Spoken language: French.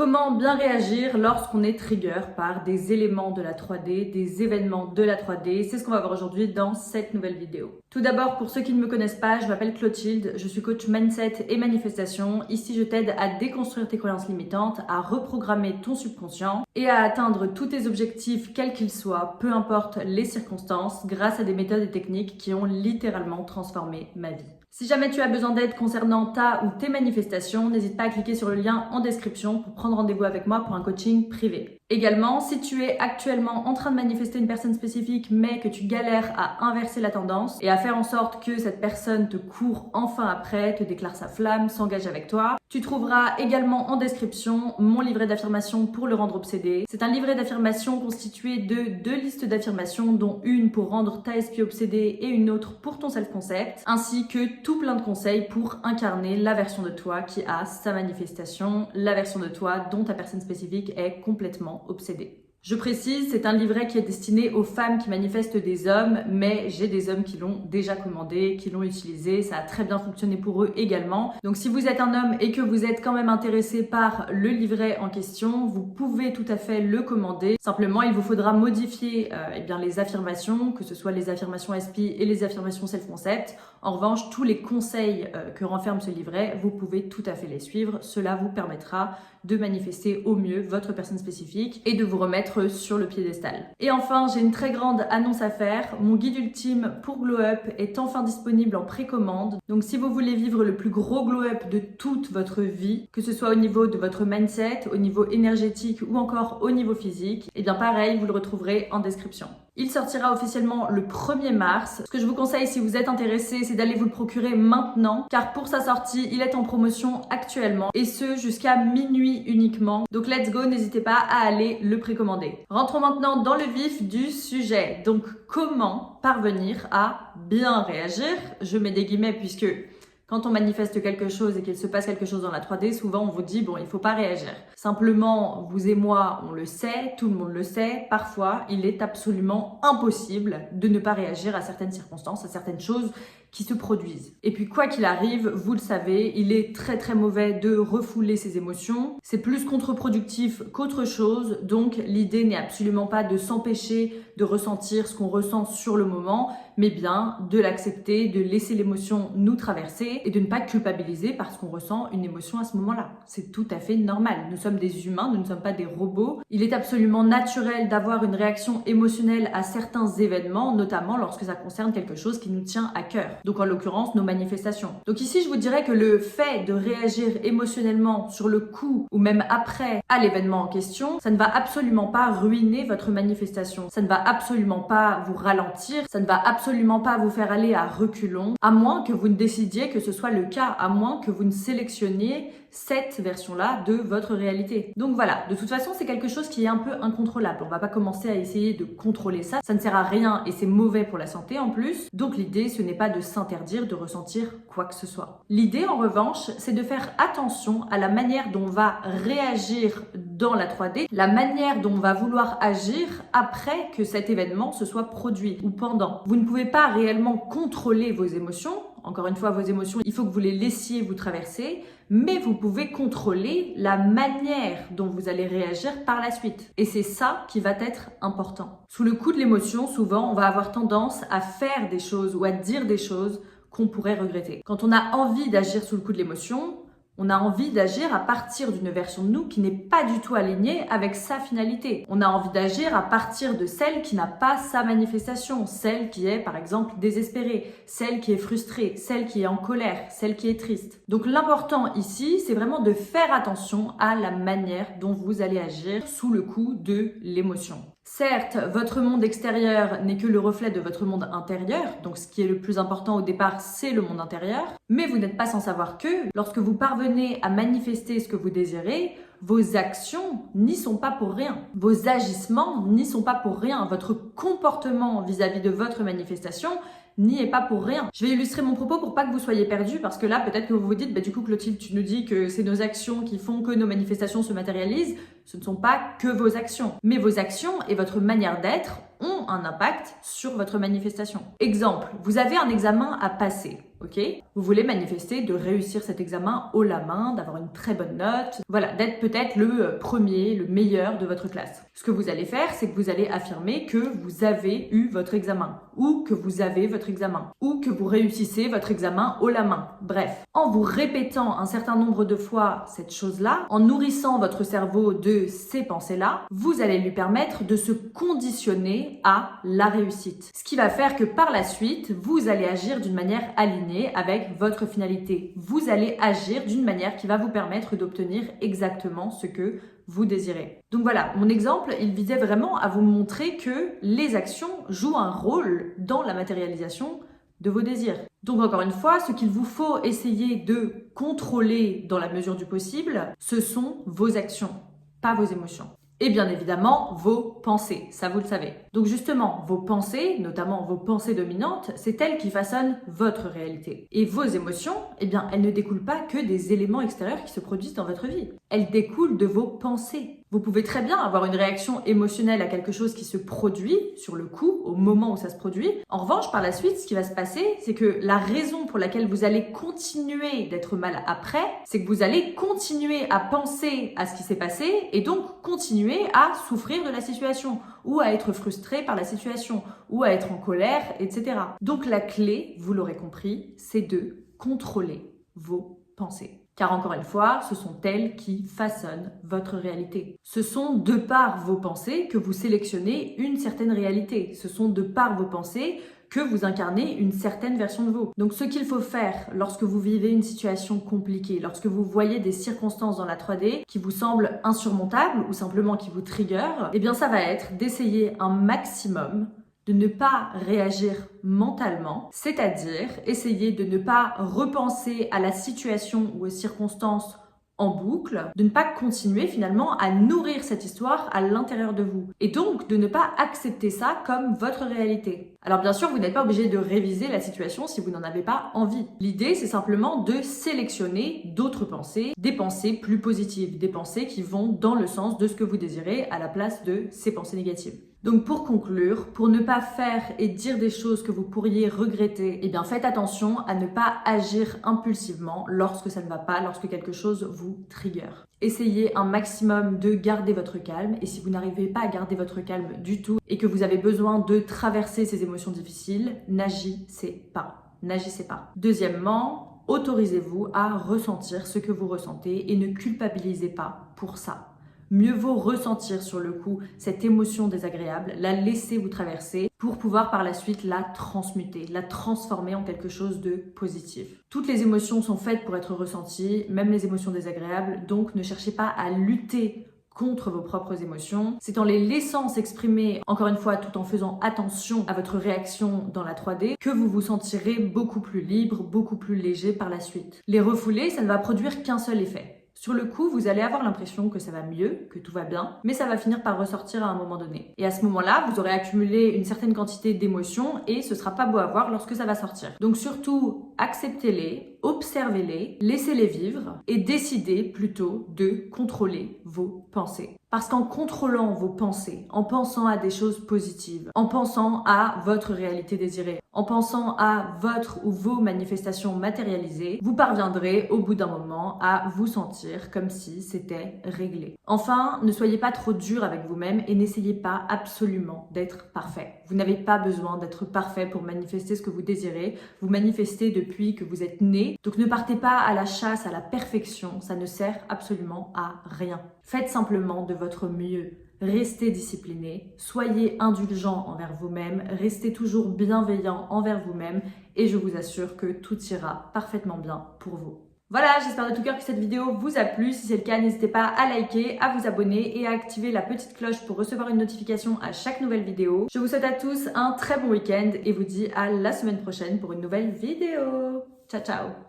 Comment bien réagir lorsqu'on est trigger par des éléments de la 3D, des événements de la 3D? C'est ce qu'on va voir aujourd'hui dans cette nouvelle vidéo. Tout d'abord, pour ceux qui ne me connaissent pas, je m'appelle Clotilde, je suis coach mindset et manifestation. Ici, je t'aide à déconstruire tes croyances limitantes, à reprogrammer ton subconscient et à atteindre tous tes objectifs, quels qu'ils soient, peu importe les circonstances, grâce à des méthodes et techniques qui ont littéralement transformé ma vie. Si jamais tu as besoin d'aide concernant ta ou tes manifestations, n'hésite pas à cliquer sur le lien en description pour prendre rendez-vous avec moi pour un coaching privé. Également, si tu es actuellement en train de manifester une personne spécifique mais que tu galères à inverser la tendance et à faire en sorte que cette personne te court enfin après, te déclare sa flamme, s'engage avec toi, tu trouveras également en description mon livret d'affirmations pour le rendre obsédé. C'est un livret d'affirmations constitué de 2 listes d'affirmations dont une pour rendre ta SP obsédée et une autre pour ton self-concept, ainsi que tout plein de conseils pour incarner la version de toi qui a sa manifestation, la version de toi dont ta personne spécifique est complètement obsédée. Je précise, c'est un livret qui est destiné aux femmes qui manifestent des hommes, mais j'ai des hommes qui l'ont déjà commandé, qui l'ont utilisé, ça a très bien fonctionné pour eux également. Donc si vous êtes un homme et que vous êtes quand même intéressé par le livret en question, vous pouvez tout à fait le commander. Simplement, il vous faudra modifier les affirmations, que ce soit les affirmations SP et les affirmations self-concept. En revanche, tous les conseils que renferme ce livret, vous pouvez tout à fait les suivre. Cela vous permettra de manifester au mieux votre personne spécifique et de vous remettre sur le piédestal. Et enfin, j'ai une très grande annonce à faire. Mon guide ultime pour Glow Up est enfin disponible en précommande. Donc si vous voulez vivre le plus gros Glow Up de toute votre vie, que ce soit au niveau de votre mindset, au niveau énergétique ou encore au niveau physique, et bien pareil, vous le retrouverez en description. Il sortira officiellement le 1er mars. Ce que je vous conseille si vous êtes intéressé, c'est d'aller vous le procurer maintenant, car pour sa sortie, il est en promotion actuellement, et ce jusqu'à minuit uniquement. Donc let's go, n'hésitez pas à aller le précommander. Rentrons maintenant dans le vif du sujet. Donc comment parvenir à bien réagir? Je mets des guillemets puisque quand on manifeste quelque chose et qu'il se passe quelque chose dans la 3D, souvent on vous dit bon, il faut pas réagir. Simplement, vous et moi, on le sait, tout le monde le sait, parfois il est absolument impossible de ne pas réagir à certaines circonstances, à certaines choses qui se produisent. Et puis quoi qu'il arrive, vous le savez, il est très très mauvais de refouler ses émotions. C'est plus contre-productif qu'autre chose, donc l'idée n'est absolument pas de s'empêcher de ressentir ce qu'on ressent sur le moment, mais bien de l'accepter, de laisser l'émotion nous traverser et de ne pas culpabiliser parce qu'on ressent une émotion à ce moment-là. C'est tout à fait normal. Nous sommes des humains, nous ne sommes pas des robots. Il est absolument naturel d'avoir une réaction émotionnelle à certains événements, notamment lorsque ça concerne quelque chose qui nous tient à cœur. Donc en l'occurrence, nos manifestations. Donc ici, je vous dirais que le fait de réagir émotionnellement sur le coup ou même après à l'événement en question, ça ne va absolument pas ruiner votre manifestation. Ça ne va absolument pas vous ralentir. Ça ne va absolument pas vous faire aller à reculons, à moins que vous ne décidiez que ce soit le cas, à moins que vous ne sélectionniez cette version-là de votre réalité. Donc voilà, de toute façon, c'est quelque chose qui est un peu incontrôlable. On va pas commencer à essayer de contrôler ça. Ça ne sert à rien et c'est mauvais pour la santé en plus. Donc l'idée, ce n'est pas de s'interdire de ressentir quoi que ce soit. L'idée, en revanche, c'est de faire attention à la manière dont on va réagir dans la 3D, la manière dont on va vouloir agir après que cet événement se soit produit ou pendant. Vous ne pouvez pas réellement contrôler vos émotions. Encore une fois, vos émotions, il faut que vous les laissiez vous traverser, mais vous pouvez contrôler la manière dont vous allez réagir par la suite. Et c'est ça qui va être important. Sous le coup de l'émotion, souvent, on va avoir tendance à faire des choses ou à dire des choses qu'on pourrait regretter. Quand on a envie d'agir sous le coup de l'émotion, on a envie d'agir à partir d'une version de nous qui n'est pas du tout alignée avec sa finalité. On a envie d'agir à partir de celle qui n'a pas sa manifestation, celle qui est par exemple désespérée, celle qui est frustrée, celle qui est en colère, celle qui est triste. Donc l'important ici, c'est vraiment de faire attention à la manière dont vous allez agir sous le coup de l'émotion. Certes, votre monde extérieur n'est que le reflet de votre monde intérieur, donc ce qui est le plus important au départ, c'est le monde intérieur, mais vous n'êtes pas sans savoir que lorsque vous parvenez à manifester ce que vous désirez, vos actions n'y sont pas pour rien. Vos agissements n'y sont pas pour rien. Votre comportement vis-à-vis de votre manifestation n'y est pas pour rien. Je vais illustrer mon propos pour pas que vous soyez perdus, parce que là, peut-être que vous vous dites, du coup, Clotilde, tu nous dis que c'est nos actions qui font que nos manifestations se matérialisent. Ce ne sont pas que vos actions, mais vos actions et votre manière d'être ont un impact sur votre manifestation. Exemple, vous avez un examen à passer, ok? Vous voulez manifester de réussir cet examen haut la main, d'avoir une très bonne note, voilà, d'être peut-être le premier, le meilleur de votre classe. Ce que vous allez faire, c'est que vous allez affirmer que vous avez eu votre examen, ou que vous avez votre examen, ou que vous réussissez votre examen haut la main. Bref, en vous répétant un certain nombre de fois cette chose-là, en nourrissant votre cerveau de ces pensées-là, vous allez lui permettre de se conditionner à la réussite. Ce qui va faire que par la suite, vous allez agir d'une manière alignée avec votre finalité. Vous allez agir d'une manière qui va vous permettre d'obtenir exactement ce que vous désirez. Donc voilà, mon exemple, il visait vraiment à vous montrer que les actions jouent un rôle dans la matérialisation de vos désirs. Donc encore une fois, ce qu'il vous faut essayer de contrôler dans la mesure du possible, ce sont vos actions, pas vos émotions. Et bien évidemment, vos pensées, ça vous le savez. Donc justement, vos pensées, notamment vos pensées dominantes, c'est elles qui façonnent votre réalité. Et vos émotions, eh bien, elles ne découlent pas que des éléments extérieurs qui se produisent dans votre vie. Elles découlent de vos pensées. Vous pouvez très bien avoir une réaction émotionnelle à quelque chose qui se produit sur le coup, au moment où ça se produit. En revanche, par la suite, ce qui va se passer, c'est que la raison pour laquelle vous allez continuer d'être mal après, c'est que vous allez continuer à penser à ce qui s'est passé et donc continuer à souffrir de la situation ou à être frustré par la situation ou à être en colère, etc. Donc la clé, vous l'aurez compris, c'est de contrôler vos pensées. Car encore une fois, ce sont elles qui façonnent votre réalité. Ce sont de par vos pensées que vous sélectionnez une certaine réalité. Ce sont de par vos pensées que vous incarnez une certaine version de vous. Donc ce qu'il faut faire lorsque vous vivez une situation compliquée, lorsque vous voyez des circonstances dans la 3D qui vous semblent insurmontables ou simplement qui vous triggerent, eh bien ça va être d'essayer un maximum de ne pas réagir mentalement, c'est-à-dire essayer de ne pas repenser à la situation ou aux circonstances en boucle, de ne pas continuer finalement à nourrir cette histoire à l'intérieur de vous et donc de ne pas accepter ça comme votre réalité. Alors bien sûr, vous n'êtes pas obligé de réviser la situation si vous n'en avez pas envie. L'idée, c'est simplement de sélectionner d'autres pensées, des pensées plus positives, des pensées qui vont dans le sens de ce que vous désirez à la place de ces pensées négatives. Donc pour conclure, pour ne pas faire et dire des choses que vous pourriez regretter, eh bien faites attention à ne pas agir impulsivement lorsque ça ne va pas, lorsque quelque chose vous trigger. Essayez un maximum de garder votre calme et si vous n'arrivez pas à garder votre calme du tout et que vous avez besoin de traverser ces émotions difficiles, n'agissez pas. N'agissez pas. Deuxièmement, autorisez-vous à ressentir ce que vous ressentez et ne culpabilisez pas pour ça. Mieux vaut ressentir sur le coup cette émotion désagréable, la laisser vous traverser pour pouvoir par la suite la transmuter, la transformer en quelque chose de positif. Toutes les émotions sont faites pour être ressenties, même les émotions désagréables, donc ne cherchez pas à lutter contre vos propres émotions. C'est en les laissant s'exprimer, encore une fois, tout en faisant attention à votre réaction dans la 3D, que vous vous sentirez beaucoup plus libre, beaucoup plus léger par la suite. Les refouler, ça ne va produire qu'un seul effet. Sur le coup, vous allez avoir l'impression que ça va mieux, que tout va bien, mais ça va finir par ressortir à un moment donné. Et à ce moment-là, vous aurez accumulé une certaine quantité d'émotions et ce sera pas beau à voir lorsque ça va sortir. Donc surtout, acceptez-les, observez-les, laissez-les vivre et décidez plutôt de contrôler vos pensées. Parce qu'en contrôlant vos pensées, en pensant à des choses positives, en pensant à votre réalité désirée, en pensant à votre ou vos manifestations matérialisées, vous parviendrez au bout d'un moment à vous sentir comme si c'était réglé. Enfin, ne soyez pas trop dur avec vous-même et n'essayez pas absolument d'être parfait. Vous n'avez pas besoin d'être parfait pour manifester ce que vous désirez. Vous manifestez depuis que vous êtes né. Donc ne partez pas à la chasse à la perfection, ça ne sert absolument à rien. Faites simplement de votre mieux. Restez discipliné, soyez indulgent envers vous-même, restez toujours bienveillant envers vous-même et je vous assure que tout ira parfaitement bien pour vous. Voilà, j'espère de tout cœur que cette vidéo vous a plu. Si c'est le cas, n'hésitez pas à liker, à vous abonner et à activer la petite cloche pour recevoir une notification à chaque nouvelle vidéo. Je vous souhaite à tous un très bon week-end et vous dis à la semaine prochaine pour une nouvelle vidéo. Ciao, ciao!